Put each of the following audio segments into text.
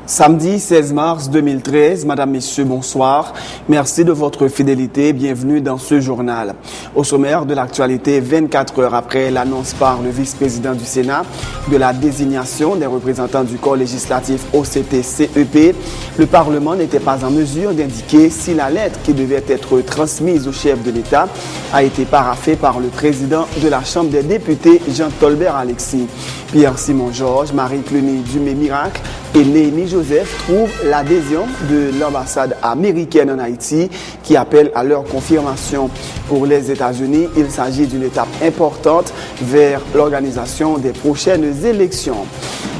Samedi 16 mars 2013, Madame, Messieurs, bonsoir. Merci de votre fidélité. Bienvenue dans ce journal. Au sommaire de l'actualité, 24 heures après l'annonce par le vice-président du Sénat de la désignation des représentants du corps législatif OCT-CEP, le Parlement n'était pas en mesure d'indiquer si la lettre qui devait être transmise au chef de l'État a été paraphée par le président de la Chambre des députés, Jean-Tolbert Alexis. Pierre-Simon Georges, Marie-Cluny Dumais-Miracle et Néhémie Joseph trouvent l'adhésion de l'ambassade américaine en Haïti qui appelle à leur confirmation. Pour les États-Unis, il s'agit d'une étape importante vers l'organisation des prochaines élections.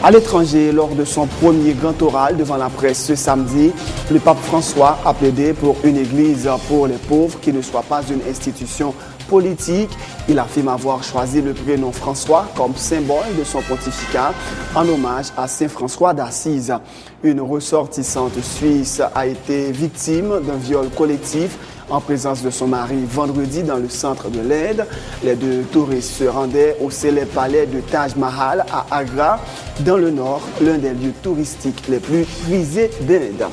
À l'étranger, lors de son premier grand oral devant la presse ce samedi, le pape François a plaidé pour une église pour les pauvres qui ne soit pas une institution politique. Il affirme avoir choisi le prénom François comme symbole de son pontificat en hommage à Saint François d'Assise. Une ressortissante suisse a été victime d'un viol collectif en présence de son mari vendredi dans le centre de l'Inde. Les deux touristes se rendaient au célèbre palais de Taj Mahal à Agra, dans le nord, l'un des lieux touristiques les plus prisés d'Inde.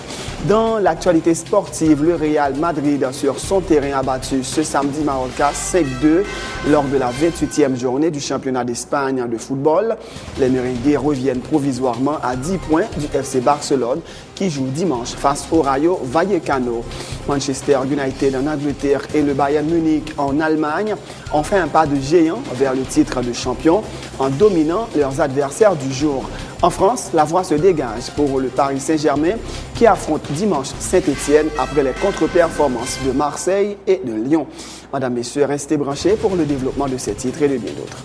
Dans l'actualité sportive, le Real Madrid sur son terrain a battu ce samedi Mallorca 5-2 lors de la 28e journée du championnat d'Espagne de football. Les Merengues reviennent provisoirement à 10 points du FC Barcelone qui joue dimanche face au Rayo Vallecano. Manchester United en Angleterre et le Bayern Munich en Allemagne ont fait un pas de géant vers le titre de champion en dominant leurs adversaires du jour. En France, la voie se dégage pour le Paris Saint-Germain qui affronte dimanche Saint-Étienne après les contre-performances de Marseille et de Lyon. Madame, Messieurs, restez branchés pour le développement de ces titres et de bien d'autres.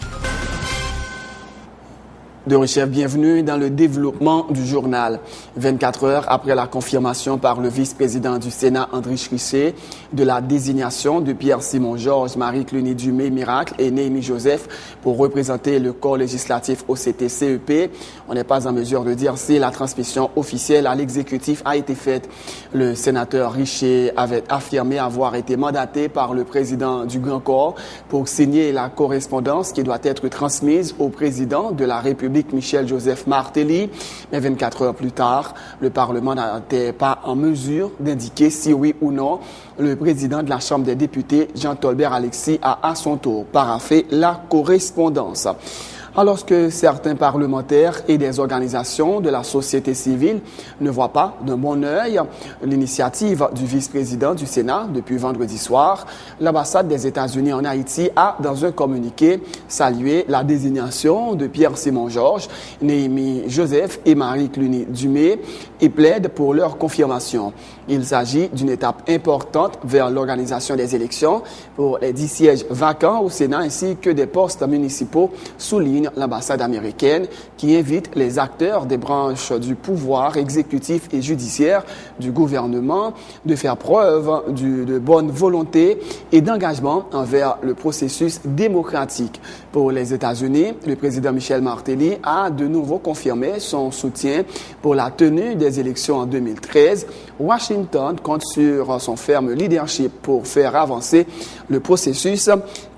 De Richef, bienvenue dans le développement du journal. 24 heures après la confirmation par le vice-président du Sénat, André Chrysé, de la désignation de Pierre-Simon Georges, Marie-Cluny Dumais-Miracle et Néhémie Joseph pour représenter le corps législatif OCT-CEP, on n'est pas en mesure de dire si la transmission officielle à l'exécutif a été faite. Le sénateur Richer avait affirmé avoir été mandaté par le président du Grand Corps pour signer la correspondance qui doit être transmise au président de la République, Michel-Joseph Martelly. Mais 24 heures plus tard, le Parlement n'était pas en mesure d'indiquer si oui ou non le président de la Chambre des députés, Jean-Tolbert Alexis, a à son tour paraphé la correspondance. Alors que certains parlementaires et des organisations de la société civile ne voient pas d'un bon œil l'initiative du vice-président du Sénat depuis vendredi soir, l'ambassade des États-Unis en Haïti a, dans un communiqué, salué la désignation de Pierre-Simon Georges, Néhémie Joseph et Marie-Cluny Dumais et plaide pour leur confirmation. Il s'agit d'une étape importante vers l'organisation des élections pour les 10 sièges vacants au Sénat ainsi que des postes municipaux, souligne l'ambassade américaine qui invite les acteurs des branches du pouvoir exécutif et judiciaire du gouvernement de faire preuve de bonne volonté et d'engagement envers le processus démocratique. Pour les États-Unis, le président Michel Martelly a de nouveau confirmé son soutien pour la tenue des élections en 2013. Washington compte sur son ferme leadership pour faire avancer le processus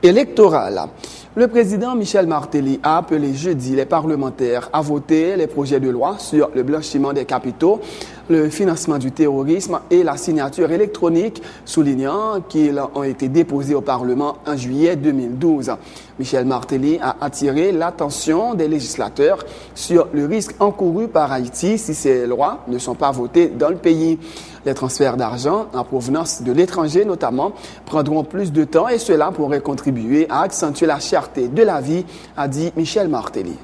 électoral. Le président Michel Martelly a appelé jeudi les parlementaires à voter les projets de loi sur le blanchiment des capitaux, le financement du terrorisme et la signature électronique, soulignant qu'ils ont été déposés au Parlement en juillet 2012. Michel Martelly a attiré l'attention des législateurs sur le risque encouru par Haïti si ces lois ne sont pas votées dans le pays. Les transferts d'argent en provenance de l'étranger notamment prendront plus de temps et cela pourrait contribuer à accentuer la cherté de la vie, a dit Michel Martelly.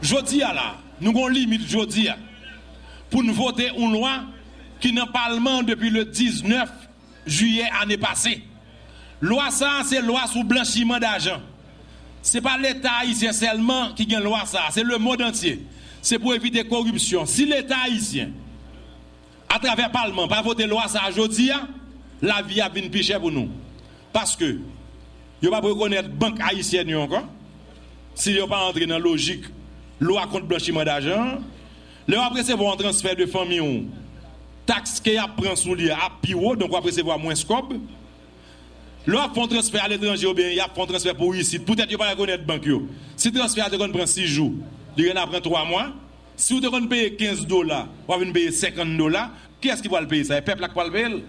Jodi à là, nous avons limite jodi pour nous voter une loi qui n'est pas Parlement depuis le 19 juillet année passée. Loi ça, c'est loi sous blanchiment d'argent. Ce n'est pas l'État haïtien seulement qui gagne loi ça, c'est le monde entier. C'est pour éviter corruption. Si l'État haïtien à travers le Parlement, pas voter loi ça aujourd'hui, la vie a bien plus chère pour nous. Parce que, il ne va pas reconnaître la banque haïtienne encore. Si il ne pas entrer dans la logique, loi contre blanchiment d'argent, le va recevoir un transfert de famille, taxe qu'il prend sous lui à piro, donc on va recevoir moins scope. Le va faire un transfert à l'étranger ou bien il a fait un transfert pour ici. Peut-être qu'il ne va pas reconnaître la banque. Si le transfert prend 6 jours, il va prendre 3 mois. Si vous devez payer 15 $, vous allez payer 50 $, qui est-ce qui va le payer? C'est le peuple qui va le payer.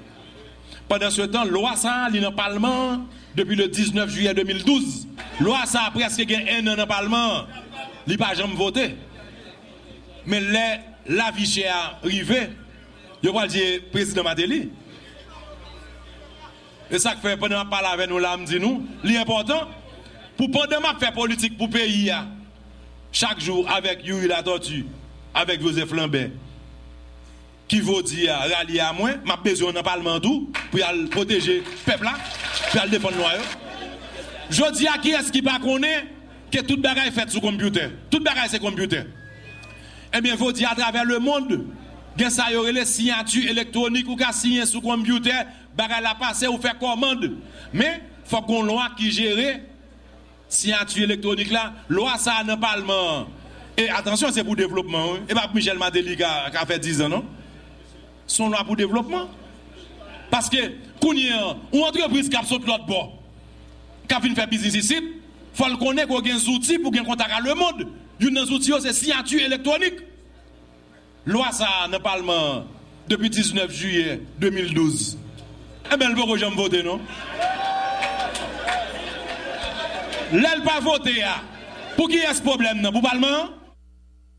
Pendant ce temps, loi ça, il est dans le Parlement depuis le 19 juillet 2012. Loi ça a presque un an dans le Parlement. Il n'a pas jamais voté. Mais la vie chère arrivée, je vais dire président Matéli. Et ça que fait pendant qu'on parle avec nous là, me dit nous, l'important, pour pendant que faire politique pour le pays, chaque jour avec Yuri la Tortue, avec Joseph Lambert, qui veut dire rallier à moi, m'a besoin dans le Parlement tout pour protéger le peuple là, pour défendre le noyau. Je dis à qui est-ce qui ne connaît que toute bagaille est faite sur le computer. Toute bagaille c'est computer. Eh bien, vous dire à travers le monde, il y a les signatures électroniques ou qu'à signer sur le computer, bagaille la passer ou faire commande. Mais il faut qu'on loi qui gère signature électronique là, loi ça dans le Parlement. Et attention, c'est pour le développement. Et pas Michel Matéli qui a fait 10 ans, non? Son loi pour le développement. Parce que, quand il y a une entreprise qui a sauté l'autre bord, qui a fait faire business ici, il faut connaître qu'il y a des outils pour qu'il y ait un contact avec le monde. Une des outils, c'est signature électronique. Loi ça dans le Parlement depuis 19 juillet 2012. Eh bien, le bon jamais voté, non? Là, pas voté. Pour qui est ce problème? Pour le Parlement?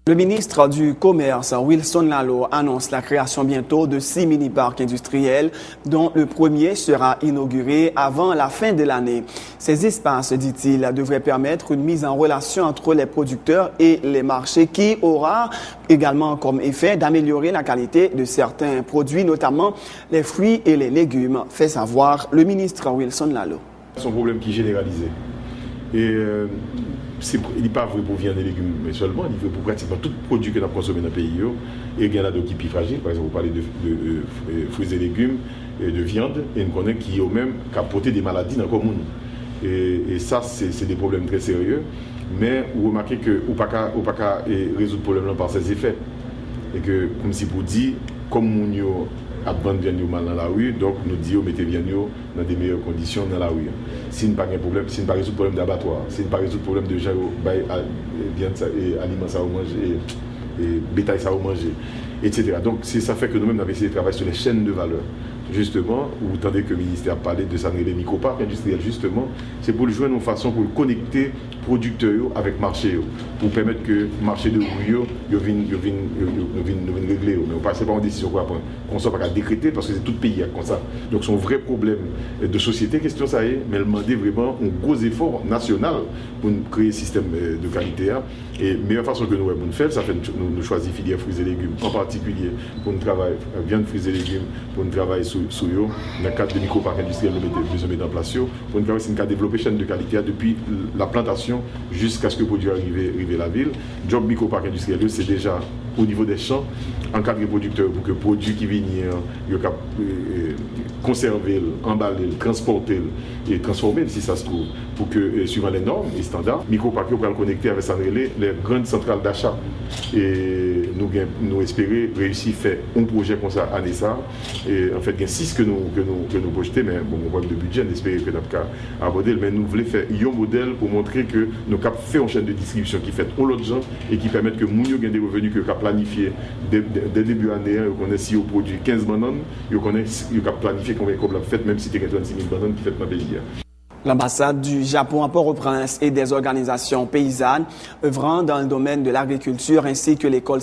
Le ministre du Commerce, Wilson Lalo, annonce la création bientôt de 6 mini-parcs industriels, dont le premier sera inauguré avant la fin de l'année. Ces espaces, dit-il, devraient permettre une mise en relation entre les producteurs et les marchés qui aura également comme effet d'améliorer la qualité de certains produits, notamment les fruits et les légumes, fait savoir le ministre Wilson Lalo. C'est un problème qui est généralisé. Et il n'est pas vrai pour viande et légumes mais seulement, il est vrai pour pratiquement tout produit que nous consommons dans le pays. Et il y en a d'autres qui sont plus fragiles. Par exemple, vous parlez de fruits et légumes, et de viande, et nous connaissons qui ont même apporté des maladies dans le commun. Et ça, c'est des problèmes très sérieux. Mais vous remarquez que vous ne pouvez pas résoudre le problème par ses effets. Et que, comme si vous dites, comme nous à vendre viande mal dans la rue, donc nous disons mettez viande dans des meilleures conditions dans la rue. Si nous n'avons pas de problème, si nous n'avons pas résoudre le problème d'abattoir, si nous n'avons pas résoudre le problème de gens viande et aliments ça manger et bétail ça manger, etc. Donc ça fait que nous-mêmes nous avons essayé de travailler sur les chaînes de valeur. Justement, vous entendez que le ministère a parlé de ça, les micro-parcs industriels, justement, c'est pour le jouer une façon pour connecter producteurs avec marché, pour permettre que le marché de rue vienne régler. Mais ce n'est pas une décision qu'on va prendre, qu'on ne soit pas qu'à décréter, parce que c'est tout le pays comme ça. Donc c'est un vrai problème de société, question ça y est, mais elle demandait vraiment un gros effort national pour créer un système de qualité. Et la meilleure façon que nous avons fait, ça fait nous choisir filière fruits et légumes, en particulier pour nous travailler viande, fruits et légumes, pour nous travailler sur eux, dans le cadre de micro-parcs industriels, nous mettons en place, pour nous travailler développer chaîne de qualité depuis la plantation jusqu'à ce que le produit arrive à la ville. Le job micro-parc industriel, c'est déjà au niveau des champs, encadrer les producteurs pour que le produit qui vient, conserver, emballer, transporter et transformer si ça se trouve, pour que, suivant les normes et standards, micro-parcs pourra le connecter avec les grandes centrales d'achat. Et nous espérons réussir à faire un projet comme ça à Nessa. Et en fait, il y a 6 que nous projetons, mais bon, on voit le budget, on espère que nous avons aborder, mais nous voulons faire un modèle pour montrer que nous avons fait une chaîne de distribution qui fait pour l'autre gens et qui permet que nous ayons des revenus que nous avons planifié dès début d'année. Nous connaissons si on produit 15 bananes, nous avons planifié combien de nous fait, même si il y a 36 000 bananes qui fait dans le pays. L'ambassade du Japon à Port-au-Prince et des organisations paysannes œuvrant dans le domaine de l'agriculture ainsi que l'école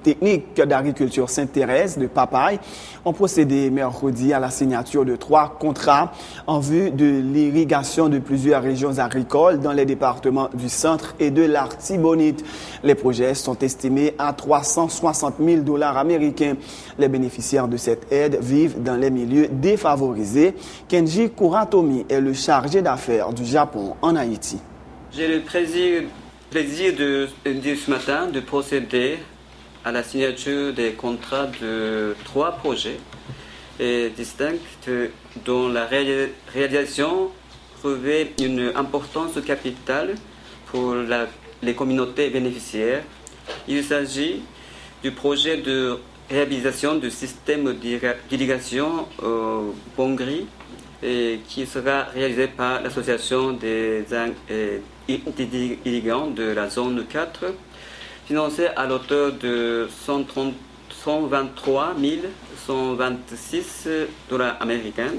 technique d'agriculture Sainte-Thérèse de Papaye ont procédé mercredi à la signature de 3 contrats en vue de l'irrigation de plusieurs régions agricoles dans les départements du Centre et de l'Artibonite. Les projets sont estimés à 360 000 $ américains. Les bénéficiaires de cette aide vivent dans les milieux défavorisés. Kenji Kuratomi est le chargé d'affaires du Japon en Haïti. J'ai le plaisir de ce matin de procéder à la signature des contrats de 3 projets distincts dont la réalisation revêt une importance capitale pour les communautés bénéficiaires. Il s'agit du projet de réhabilitation du système d'irrigation Bongri qui sera réalisé par l'association des irrigants de la zone 4 financé à l'auteur de 123 126 dollars américains,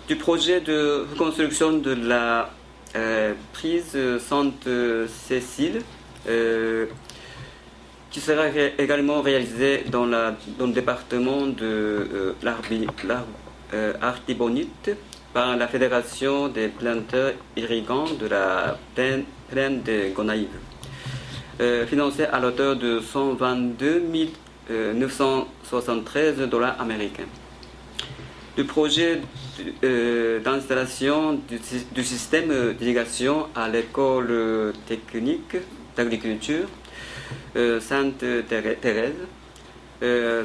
du projet de reconstruction de la prise Sainte-Cécile, qui sera également réalisé dans le département de l'Artibonite par la Fédération des planteurs irrigants de la plaine de Gonaïves, financé à l'auteur de 122 973 dollars américains. Le projet d'installation du système d'irrigation à l'école technique d'agriculture Sainte-Thérèse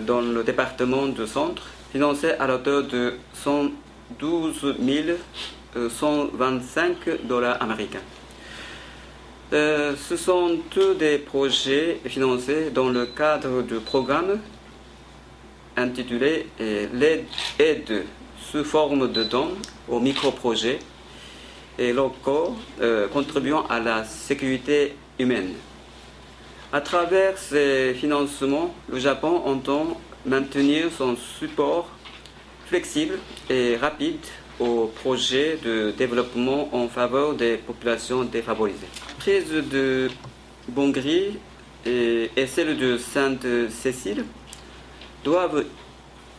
dans le département de Centre, financé à l'auteur de 112 125 dollars américains. Ce sont tous des projets financés dans le cadre du programme intitulé l'aide sous forme de dons aux micro-projets et locaux contribuant à la sécurité humaine. À travers ces financements, le Japon entend maintenir son support flexible et rapide aux projets de développement en faveur des populations défavorisées. La prise de Bongri et celle de Sainte-Cécile doivent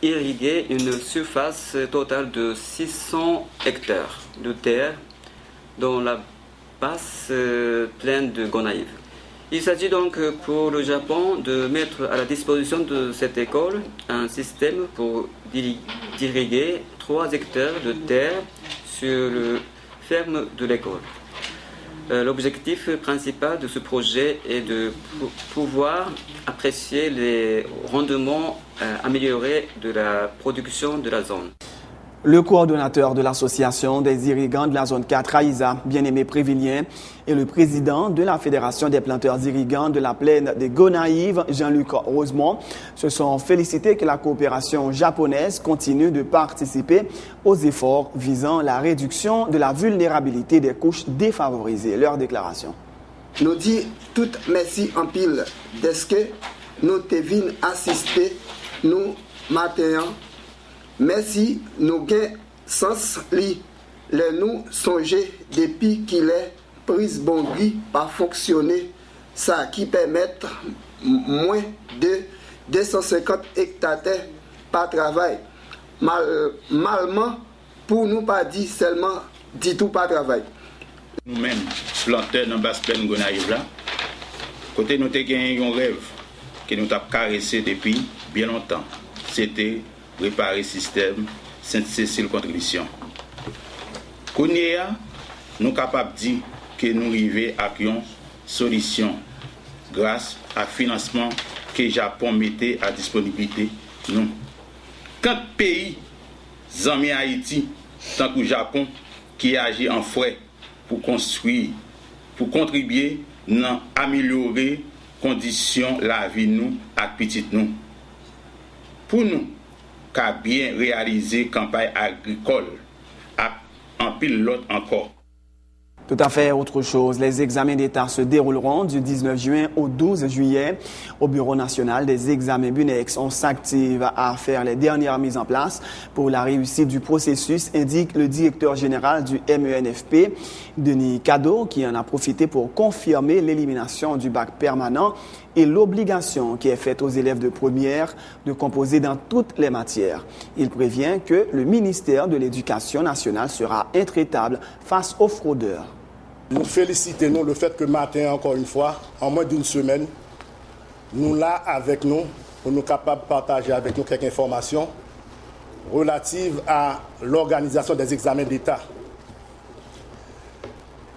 irriguer une surface totale de 600 hectares de terre dans la basse plaine de Gonaïves. Il s'agit donc pour le Japon de mettre à la disposition de cette école un système pour irriguer 3 hectares de terre sur le ferme de l'école. L'objectif principal de ce projet est de pouvoir apprécier les rendements améliorés de la production de la zone. Le coordonnateur de l'association des irrigants de la zone 4, Aïsa Bien-Aimé Prévilien, et le président de la Fédération des planteurs irrigants de la plaine des Gonaïves, Jean-Luc Rosemont, se sont félicités que la coopération japonaise continue de participer aux efforts visant la réduction de la vulnérabilité des couches défavorisées. Leur déclaration. Nous dit tout merci en pile d'est-ce que nous te vînes assister nous matin. Merci nous gain sens li les nous songer depuis qu'il est prise Bongri pas fonctionner ça qui permet moins de 250 hectares par travail malement pour nous pas dire seulement dit tout par travail. Nous-mêmes planteurs dans basse plaine Gonaïves là côté nous te gagné un rêve que nous t'a caressé depuis bien longtemps, c'était réparer le système Sainte-Cécile contribution. Kounia, nous sommes capables de dire que nous arrivons à une solution grâce au financement que le Japon mettait à disponibilité. Nous. Quand pays, amis Haïti, tant que le Japon, qui agit en frais pour construire, pour contribuer à améliorer les conditions de la vie nous et petite nous. Pour nous, qu'a bien réalisé campagne agricole en pile l'autre encore. Tout à fait autre chose. Les examens d'État se dérouleront du 19 juin au 12 juillet. Au Bureau national des examens BUNEX, on s'active à faire les dernières mises en place pour la réussite du processus, indique le directeur général du MENFP, Denis Cadeau, qui en a profité pour confirmer l'élimination du bac permanent et l'obligation qui est faite aux élèves de première de composer dans toutes les matières. Il prévient que le ministère de l'Éducation nationale sera intraitable face aux fraudeurs. Nous félicitons le fait que matin, encore une fois, en moins d'une semaine, nous là avec nous, pour nous capables de partager avec nous quelques informations relatives à l'organisation des examens d'État.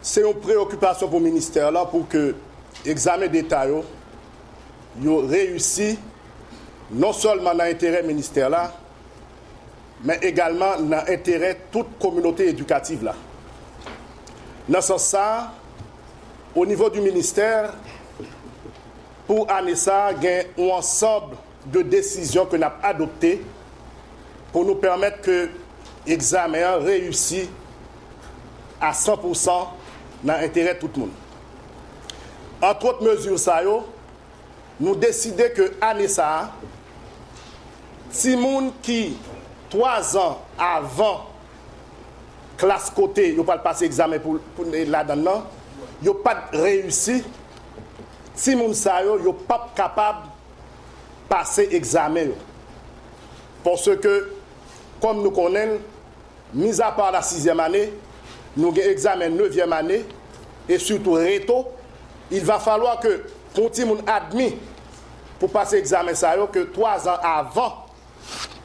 C'est une préoccupation pour le ministère là pour que l'examen d'État réussi non seulement dans l'intérêt ministère là, mais également dans l'intérêt de toute communauté éducative là. Dans ce sens, au niveau du ministère, pour année ça, il y a un ensemble de décisions que nous avons adoptées pour nous permettre que l'examen réussisse à 100% dans l'intérêt de tout le monde. entre autres mesures, ça, nous décidons que l'année ça, si moun qui 3 ans avant classe côté, yo pas passer examen pour là-dedans, yo pas réussi. Si moun sa yo pas capable passer examen. Parce que comme nous connaissons, mis à part la 6e année, nous avons examen 9e année et surtout réto, il va falloir que pour ti moun admis pour passer examen ça yo que 3 ans avant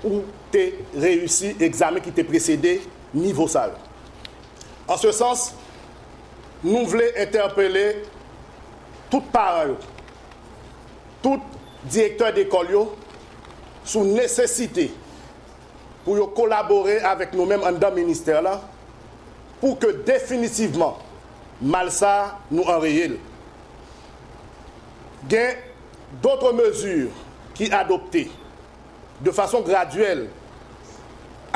ou tu réussi l'examen qui t'a précédé niveau ça. En ce sens, nous voulons interpeller tout parents, tout directeur d'école sur nécessité pour collaborer avec nous-mêmes dans le ministère là, pour que définitivement mal ça nous enrayer. Il y a d'autres mesures qui sont adoptées de façon graduelle.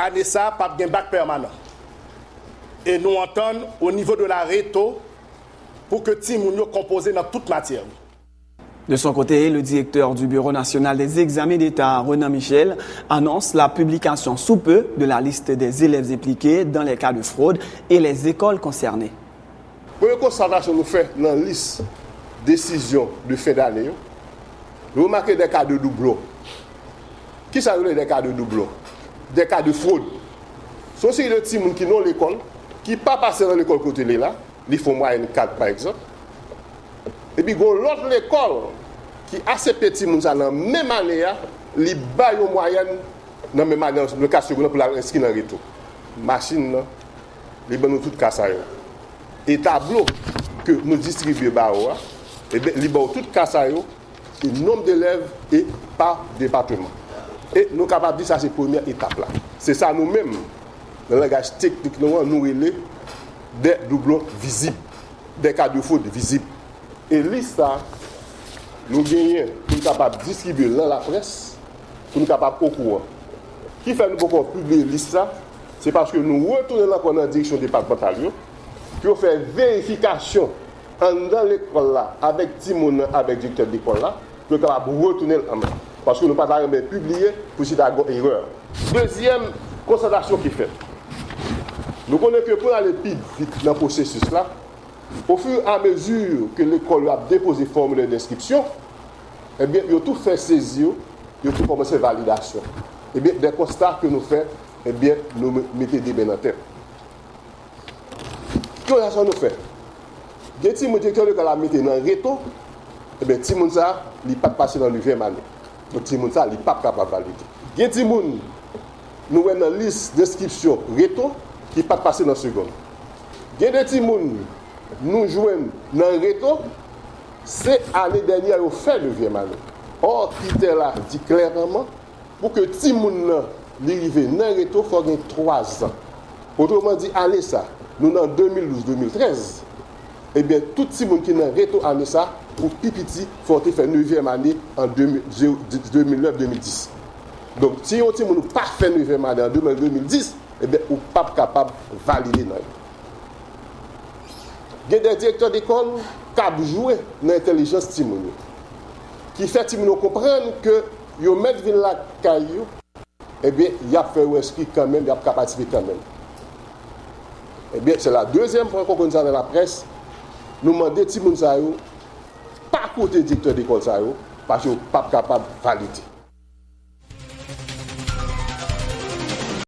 Année ça, pas de bac permanent. Et nous entendons au niveau de la réto pour que Timounio compose dans toute matière. De son côté, le directeur du Bureau national des examens d'État, Renan Michel, annonce la publication sous peu de la liste des élèves impliqués dans les cas de fraude et les écoles concernées. Pour la constatation nous fait dans la liste décision de fin d'année, nous remarquons des cas de doublon. Qui ça veut dire des cas de doublon? Des cas de fraude. Ce sont les petits gens qui n'ont l'école, qui ne sont pas passés dans l'école côté là, ils font moyenne 4 par exemple. Et puis, l'autre école qui a ces petits gens dans la même année, ils baillent en moyenne dans la même année, le cas secondaire pour l'inscrire dans le retour. Machine, les bonnes toutes cassées. Et tableau que nous distribuons, et bien, les bonnes toutes cassées, et nombre d'élèves et par département. Et nous sommes capables de dire que c'est la première étape là. C'est ça nous-mêmes, dans le langage technique, nous relèvons des doublons visibles, des cas de fraude visibles. Et liste, nous gagnons pour nous capables de distribuer dans la presse, pour nous capables au courant. Qui fait nous pour publier liste, c'est parce que nous retournons dans la direction départementale, qui fait vérification dans l'école là, avec Timon, avec le directeur d'école là, pour nous capables de retourner en main. Parce que nous ne pouvons pas publier pour si d'avoir une erreur. Deuxième constatation qui fait. Nous connaissons que pour aller plus vite dans le processus là, au fur et à mesure que l'école a déposé formulaire d'inscription, eh bien, il a tout fait saisir, il a tout commencé la validation. Eh bien, des constats que nous faisons, eh bien, nous mettons des bains en tête. Qu'est-ce que nous faisons? Les petits gens qui ont mis dans le réto, eh bien, les petits gens ne sont pas passés dans le 20e année. Les petits gens ne sont pas capables de valider. Les petits gens, nous avons dans la liste d'inscription réto qui ne sont pas passés dans la seconde. Les petits gens, nous jouons dans le réto, c'est l'année dernière qu'on fait le 9e année. Or, critère là dit clairement, pour que les gens arrivent dans le réto, il faut avoir 3 ans. Autrement dit, année ça, nous en 2012-2013, eh bien, tout le monde qui est dans le réto année ça, pour Pipiti, il faut faire 9e année en 2009-2010. Donc, si on n'a pas fait 9e année en 2010, eh bien, on n'est pas capable de valider. Il y a des directeurs d'école qui ont joué dans l'intelligence Timounio, qui fait Timounio comprendre que ils mettent la caillou, eh bien, il a fait inscrit quand même, il a participé quand même. Eh bien, c'est la deuxième fois qu'on connaît ça dans la presse. Nous demandons Timounio pas côté directeur d'école parce qu'ils ne sont pas capables de valider.